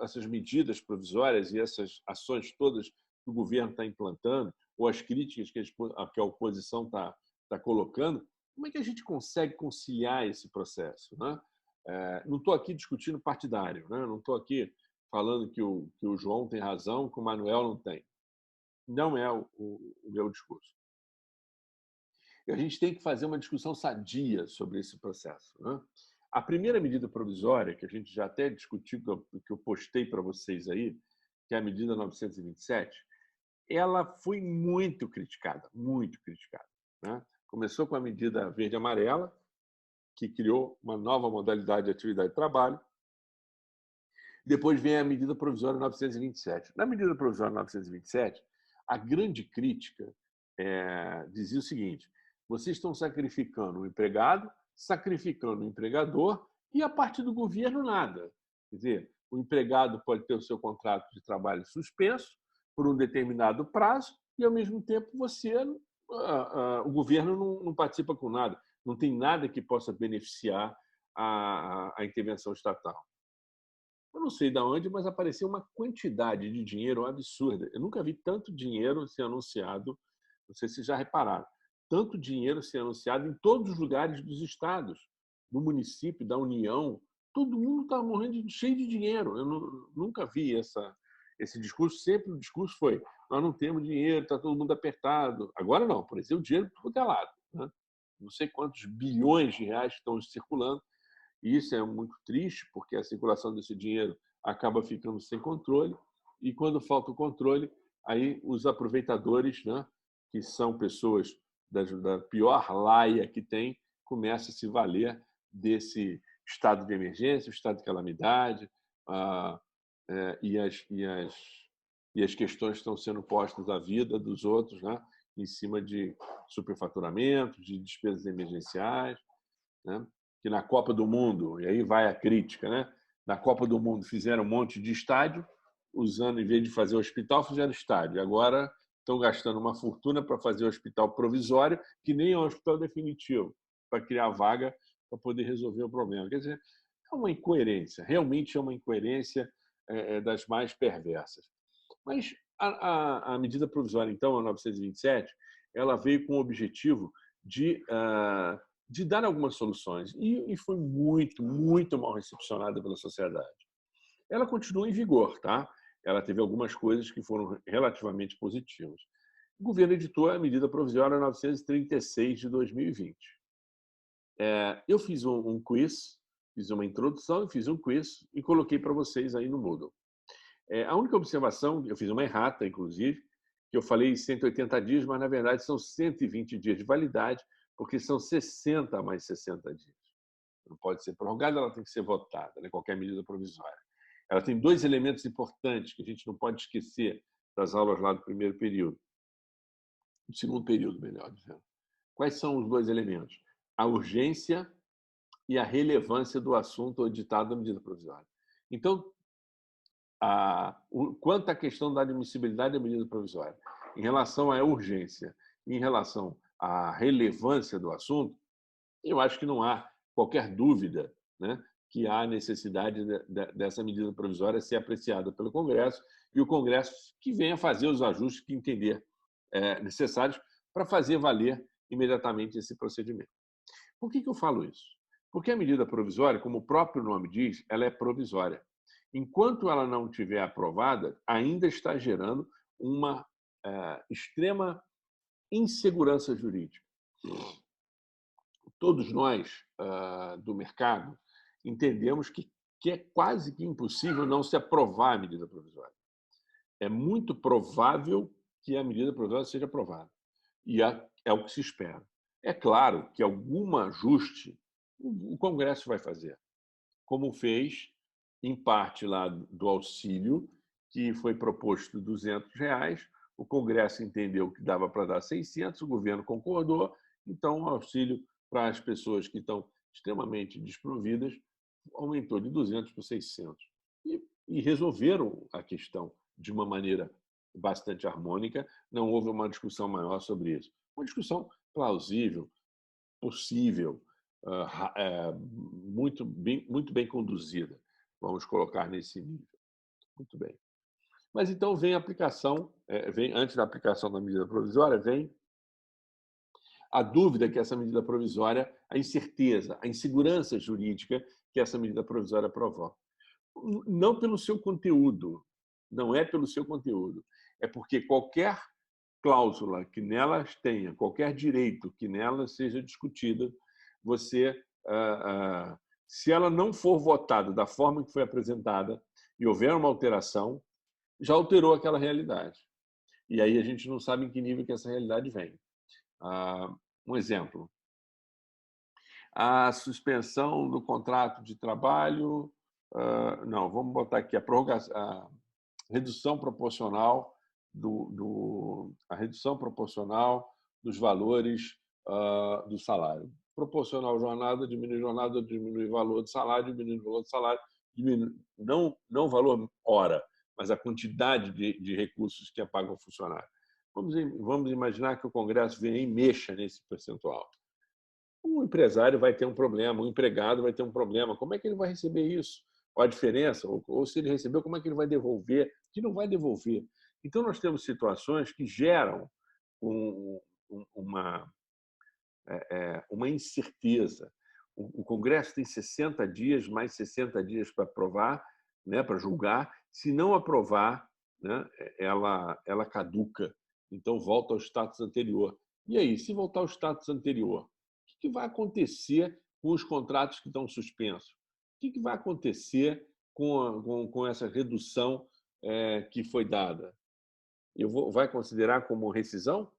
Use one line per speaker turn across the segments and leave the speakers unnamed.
essas medidas provisórias e essas ações todas que o governo está implantando, ou as críticas que a oposição está colocando, como é que a gente consegue conciliar esse processo, né? Não estou aqui discutindo partidário, né? Não estou aqui falando que o João tem razão, que o Manuel não tem. Não é o meu discurso. E a gente tem que fazer uma discussão sadia sobre esse processo, né? A primeira medida provisória, que a gente já até discutiu, que eu postei para vocês aí, que é a medida 927, ela foi muito criticada, né? Começou com a medida verde-amarela, que criou uma nova modalidade de atividade de trabalho. Depois vem a medida provisória 927. Na medida provisória 927, a grande crítica dizia o seguinte: vocês estão sacrificando o empregado, sacrificando o empregador e a parte do governo nada. Quer dizer, o empregado pode ter o seu contrato de trabalho suspenso por um determinado prazo e, ao mesmo tempo, o governo não participa com nada. Não tem nada que possa beneficiar a intervenção estatal. Eu não sei de onde, mas apareceu uma quantidade de dinheiro absurda. Eu nunca vi tanto dinheiro ser anunciado, não sei se vocês já repararam, tanto dinheiro ser anunciado em todos os lugares dos estados, do município, da União. Todo mundo está morrendo cheio de dinheiro. Eu nunca vi esse discurso. Sempre o discurso foi: nós não temos dinheiro, está todo mundo apertado. Agora não, por exemplo, o dinheiro por todo lado, né? Não sei quantos bilhões de reais estão circulando. E isso é muito triste, porque a circulação desse dinheiro acaba ficando sem controle, e quando falta o controle, aí os aproveitadores, né, que são pessoas da pior laia que tem, começam a se valer desse estado de emergência, estado de calamidade, e as questões estão sendo postas à vida dos outros, né, em cima de superfaturamento, de despesas emergenciais, né? Que na Copa do Mundo, e aí vai a crítica, né? Na Copa do Mundo fizeram um monte de estádio, usando, em vez de fazer hospital, fizeram estádio. Agora estão gastando uma fortuna para fazer hospital provisório, que nem é um hospital definitivo, para criar vaga para poder resolver o problema. Quer dizer, é uma incoerência, realmente é uma incoerência das mais perversas. Mas a medida provisória, então, a 927, ela veio com o objetivo de dar algumas soluções e foi muito, muito mal recepcionada pela sociedade. Ela continua em vigor, tá? Ela teve algumas coisas que foram relativamente positivas. O governo editou a medida provisória 936 de 2020. Eu fiz um quiz, fiz uma introdução, fiz um quiz e coloquei para vocês aí no Moodle. A única observação, eu fiz uma errata, inclusive, que eu falei 180 dias, mas na verdade são 120 dias de validade, porque são 60 mais 60 dias. Não pode ser prorrogada, ela tem que ser votada, né? Qualquer medida provisória. Ela tem dois elementos importantes que a gente não pode esquecer das aulas lá do primeiro período, do segundo período, melhor dizendo. Quais são os dois elementos? A urgência e a relevância do assunto editado da medida provisória. Então, quanto à questão da admissibilidade da medida provisória, em relação à urgência, em relação à relevância do assunto, eu acho que não há qualquer dúvida, né, que há necessidade dessa medida provisória ser apreciada pelo Congresso e o Congresso que venha fazer os ajustes que entender necessários para fazer valer imediatamente esse procedimento. Por que eu falo isso? Porque a medida provisória, como o próprio nome diz, ela é provisória. Enquanto ela não estiver aprovada, ainda está gerando uma extrema insegurança jurídica. Todos nós do mercado entendemos que é quase que impossível não se aprovar a medida provisória. É muito provável que a medida provisória seja aprovada. E é o que se espera. É claro que algum ajuste o Congresso vai fazer, como fez, em parte, lá do auxílio, que foi proposto R$200, o Congresso entendeu que dava para dar 600, o governo concordou, então o auxílio para as pessoas que estão extremamente desprovidas aumentou de 200 para 600. E resolveram a questão de uma maneira bastante harmônica, não houve uma discussão maior sobre isso. Uma discussão plausível, possível, muito bem conduzida, vamos colocar nesse nível. Muito bem. Mas então vem a aplicação, antes da aplicação da medida provisória, vem a dúvida que essa medida provisória, a incerteza, a insegurança jurídica que essa medida provisória provoca. Não pelo seu conteúdo, não é pelo seu conteúdo, é porque qualquer cláusula que nelas tenha, qualquer direito que nela seja discutido, você, se ela não for votada da forma que foi apresentada e houver uma alteração, já alterou aquela realidade. E aí a gente não sabe em que nível que essa realidade vem. Um exemplo: a suspensão do contrato de trabalho, não, vamos botar aqui a redução proporcional a redução proporcional dos valores do salário. Proporcional jornada, diminui o valor do salário, diminui o valor do salário, diminui, não o valor hora, mas a quantidade de recursos que é pago ao funcionário. Vamos imaginar que o Congresso venha e mexa nesse percentual. O empresário vai ter um problema, o empregado vai ter um problema. Como é que ele vai receber isso? Qual a diferença? Ou se ele recebeu, como é que ele vai devolver? Que não vai devolver. Então, nós temos situações que geram uma incerteza. O Congresso tem 60 dias, mais 60 dias para aprovar, né, para julgar. Se não aprovar, né, ela caduca. Então, volta ao status anterior. E aí, se voltar ao status anterior, o que vai acontecer com os contratos que estão suspensos? O que vai acontecer com essa redução que foi dada? Vai considerar como rescisão?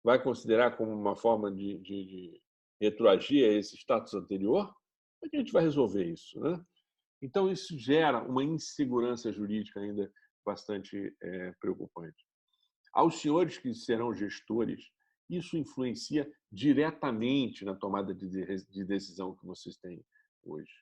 Vai considerar como uma forma de retroagir a esse status anterior? Como é que a gente vai resolver isso, né? Então, isso gera uma insegurança jurídica ainda bastante preocupante. Aos senhores que serão gestores, isso influencia diretamente na tomada de decisão que vocês têm hoje.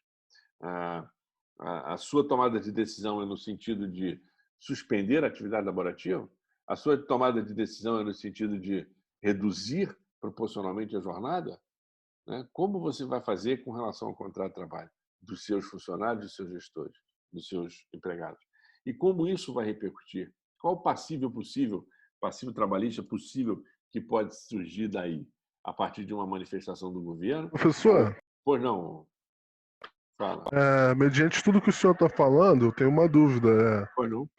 A sua tomada de decisão é no sentido de suspender a atividade laborativa? A sua tomada de decisão é no sentido de reduzir proporcionalmente a jornada? Né? Como você vai fazer com relação ao contrato de trabalho dos seus funcionários, dos seus gestores, dos seus empregados? E como isso vai repercutir? Qual o passivo trabalhista possível que pode surgir daí, a partir de uma manifestação do governo?
Professor,
Pois não, fala.
mediante tudo que o senhor está falando, eu tenho uma dúvida.
Pois não?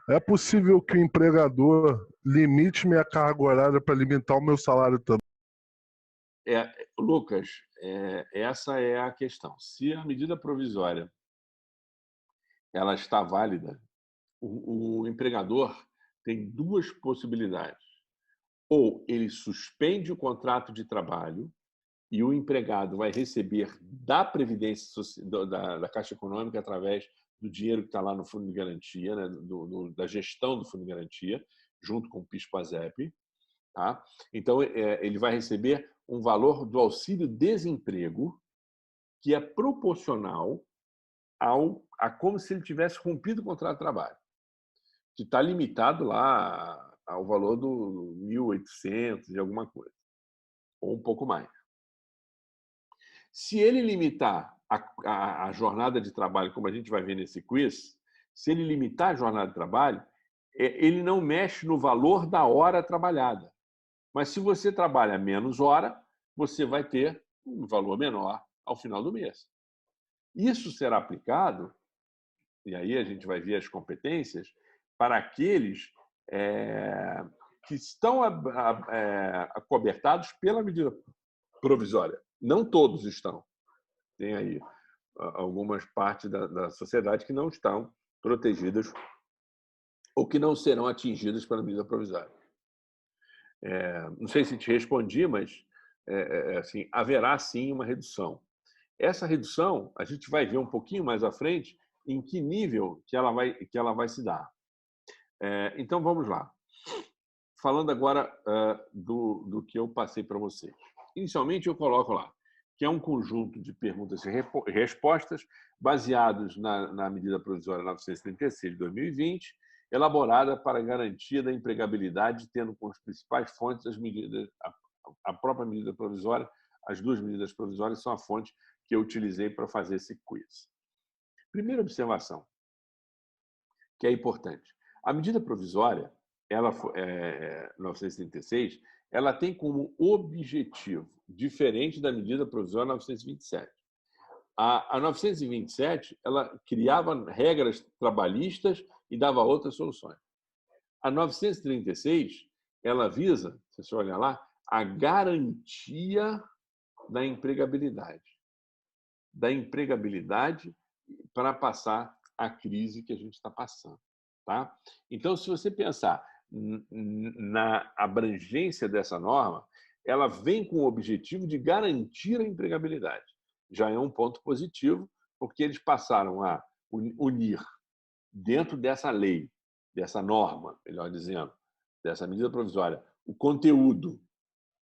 É possível que o empregador limite minha carga horária para limitar o meu salário também?
Lucas, essa é a questão. Se a medida provisória ela está válida, o empregador tem duas possibilidades. Ou ele suspende o contrato de trabalho e o empregado vai receber da Previdência da Caixa Econômica através do dinheiro que está lá no Fundo de Garantia, né, da gestão do Fundo de Garantia, junto com o PIS/PASEP. Tá? Então, ele vai receber um valor do auxílio-desemprego que é proporcional a como se ele tivesse rompido o contrato de trabalho, que está limitado lá ao valor do 1.800 e alguma coisa, ou um pouco mais. Se ele limitar a jornada de trabalho, como a gente vai ver nesse quiz, se ele limitar a jornada de trabalho, ele não mexe no valor da hora trabalhada. Mas se você trabalha menos hora, você vai ter um valor menor ao final do mês. Isso será aplicado, e aí a gente vai ver as competências, para aqueles que estão acobertados pela medida provisória. Não todos estão. Tem aí algumas partes da sociedade que não estão protegidas ou que não serão atingidas pela medida provisória. Não sei se te respondi, mas assim, haverá sim uma redução. Essa redução, a gente vai ver um pouquinho mais à frente em que nível que ela vai se dar. Então, vamos lá. Falando agora do que eu passei para vocês. Inicialmente, eu coloco lá que é um conjunto de perguntas e respostas baseados na medida provisória 936 de 2020, elaborada para garantia da empregabilidade, tendo como as principais fontes as medidas, a própria medida provisória, as duas medidas provisórias são a fonte que eu utilizei para fazer esse quiz. Primeira observação. que é importante. A medida provisória, ela 936, ela tem como objetivo, diferente da medida provisória 927. A 927, ela criava regras trabalhistas e dava outras soluções. A 936, ela visa, se você olhar lá, a garantia da empregabilidade. Da empregabilidade para passar a crise que a gente está passando. Tá? Então, se você pensar na abrangência dessa norma, ela vem com o objetivo de garantir a empregabilidade. Já é um ponto positivo, porque eles passaram a unir dentro dessa lei, dessa norma, melhor dizendo, dessa medida provisória, o conteúdo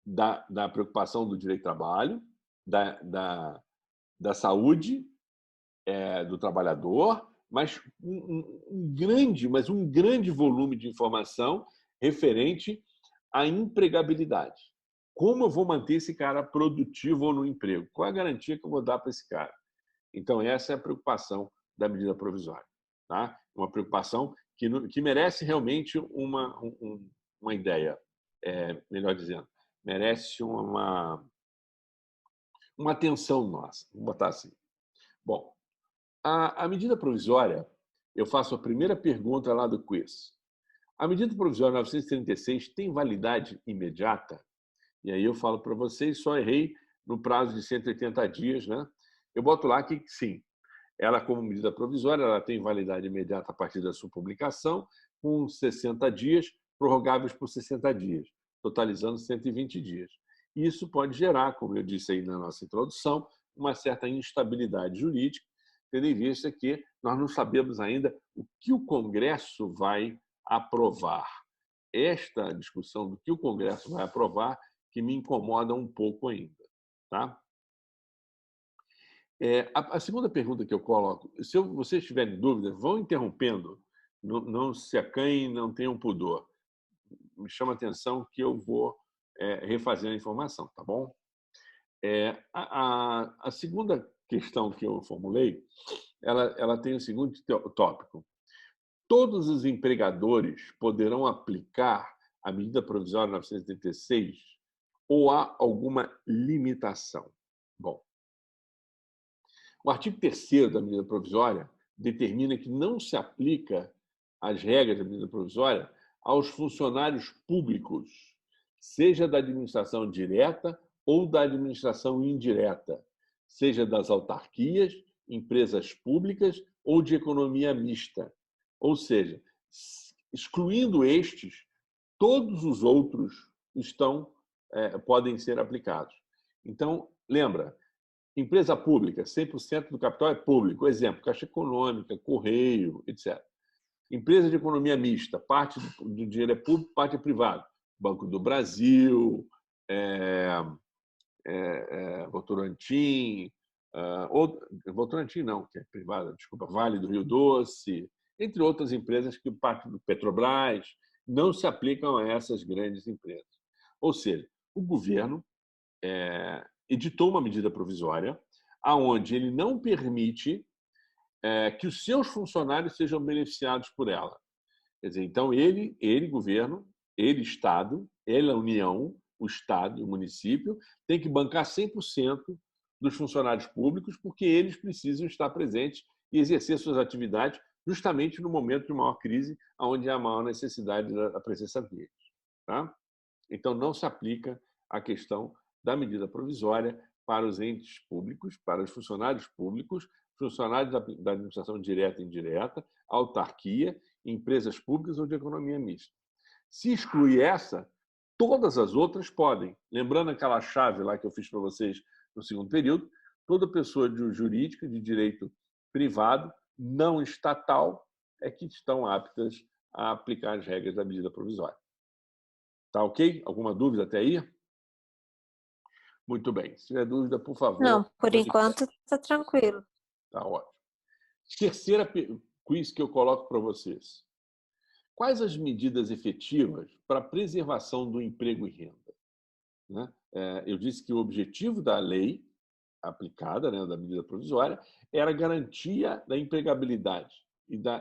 da preocupação do direito ao trabalho, da saúde do trabalhador, mas um grande volume de informação referente à empregabilidade. Como eu vou manter esse cara produtivo ou no emprego? Qual é a garantia que eu vou dar para esse cara? Então, essa é a preocupação da medida provisória. Tá? Uma preocupação que merece realmente uma ideia, melhor dizendo, merece uma atenção nossa. Vamos botar assim. Bom, a medida provisória, eu faço a primeira pergunta lá do quiz. A medida provisória 936 tem validade imediata? E aí eu falo para vocês, só errei no prazo de 180 dias, né? Eu boto lá que sim, ela como medida provisória, ela tem validade imediata a partir da sua publicação, com 60 dias, prorrogáveis por 60 dias, totalizando 120 dias. Isso pode gerar, como eu disse aí na nossa introdução, uma certa instabilidade jurídica, tendo em vista que nós não sabemos ainda o que o Congresso vai aprovar. Esta discussão do que o Congresso vai aprovar que me incomoda um pouco ainda. Tá? A segunda pergunta que eu coloco, se vocês tiverem dúvidas, vão interrompendo, não se acanhem, não tenham pudor. Me chama a atenção que eu vou refazer a informação, tá bom? A segunda questão que eu formulei, ela tem o seguinte tópico. Todos os empregadores poderão aplicar a medida provisória 986 ou há alguma limitação? Bom, o artigo 3º da medida provisória determina que não se aplica as regras da medida provisória aos funcionários públicos, seja da administração direta ou da administração indireta, seja das autarquias, empresas públicas ou de economia mista. Ou seja, excluindo estes, todos os outros podem ser aplicados. Então, lembra, empresa pública, 100% do capital é público. Exemplo, Caixa Econômica, Correio, etc. Empresa de economia mista, parte do dinheiro é público, parte é privado. Banco do Brasil, Votorantim, Votorantim não, que é privada, desculpa, Vale do Rio Doce, entre outras empresas que parte do Petrobras, não se aplicam a essas grandes empresas. Ou seja, o governo editou uma medida provisória aonde ele não permite que os seus funcionários sejam beneficiados por ela. Quer dizer, então, ele governo, ele, Estado, ele, a União, o Estado e o município, tem que bancar 100% dos funcionários públicos porque eles precisam estar presentes e exercer suas atividades justamente no momento de maior crise, onde há a maior necessidade da presença deles. Tá? Então, não se aplica a questão da medida provisória para os entes públicos, para os funcionários públicos, funcionários da administração direta e indireta, autarquia, empresas públicas ou de economia mista. Se excluir essa, todas as outras podem. Lembrando aquela chave lá que eu fiz para vocês no segundo período, toda pessoa jurídica de direito privado, não estatal, é que estão aptas a aplicar as regras da medida provisória. Tá ok? Alguma dúvida até aí? Muito bem. Se tiver dúvida, por favor.
Não, por enquanto está tranquilo.
Tá ótimo. Terceira quiz que eu coloco para vocês. Quais as medidas efetivas para a preservação do emprego e renda? Né? Eu disse que o objetivo da lei aplicada, né, da medida provisória, era a garantia da empregabilidade e da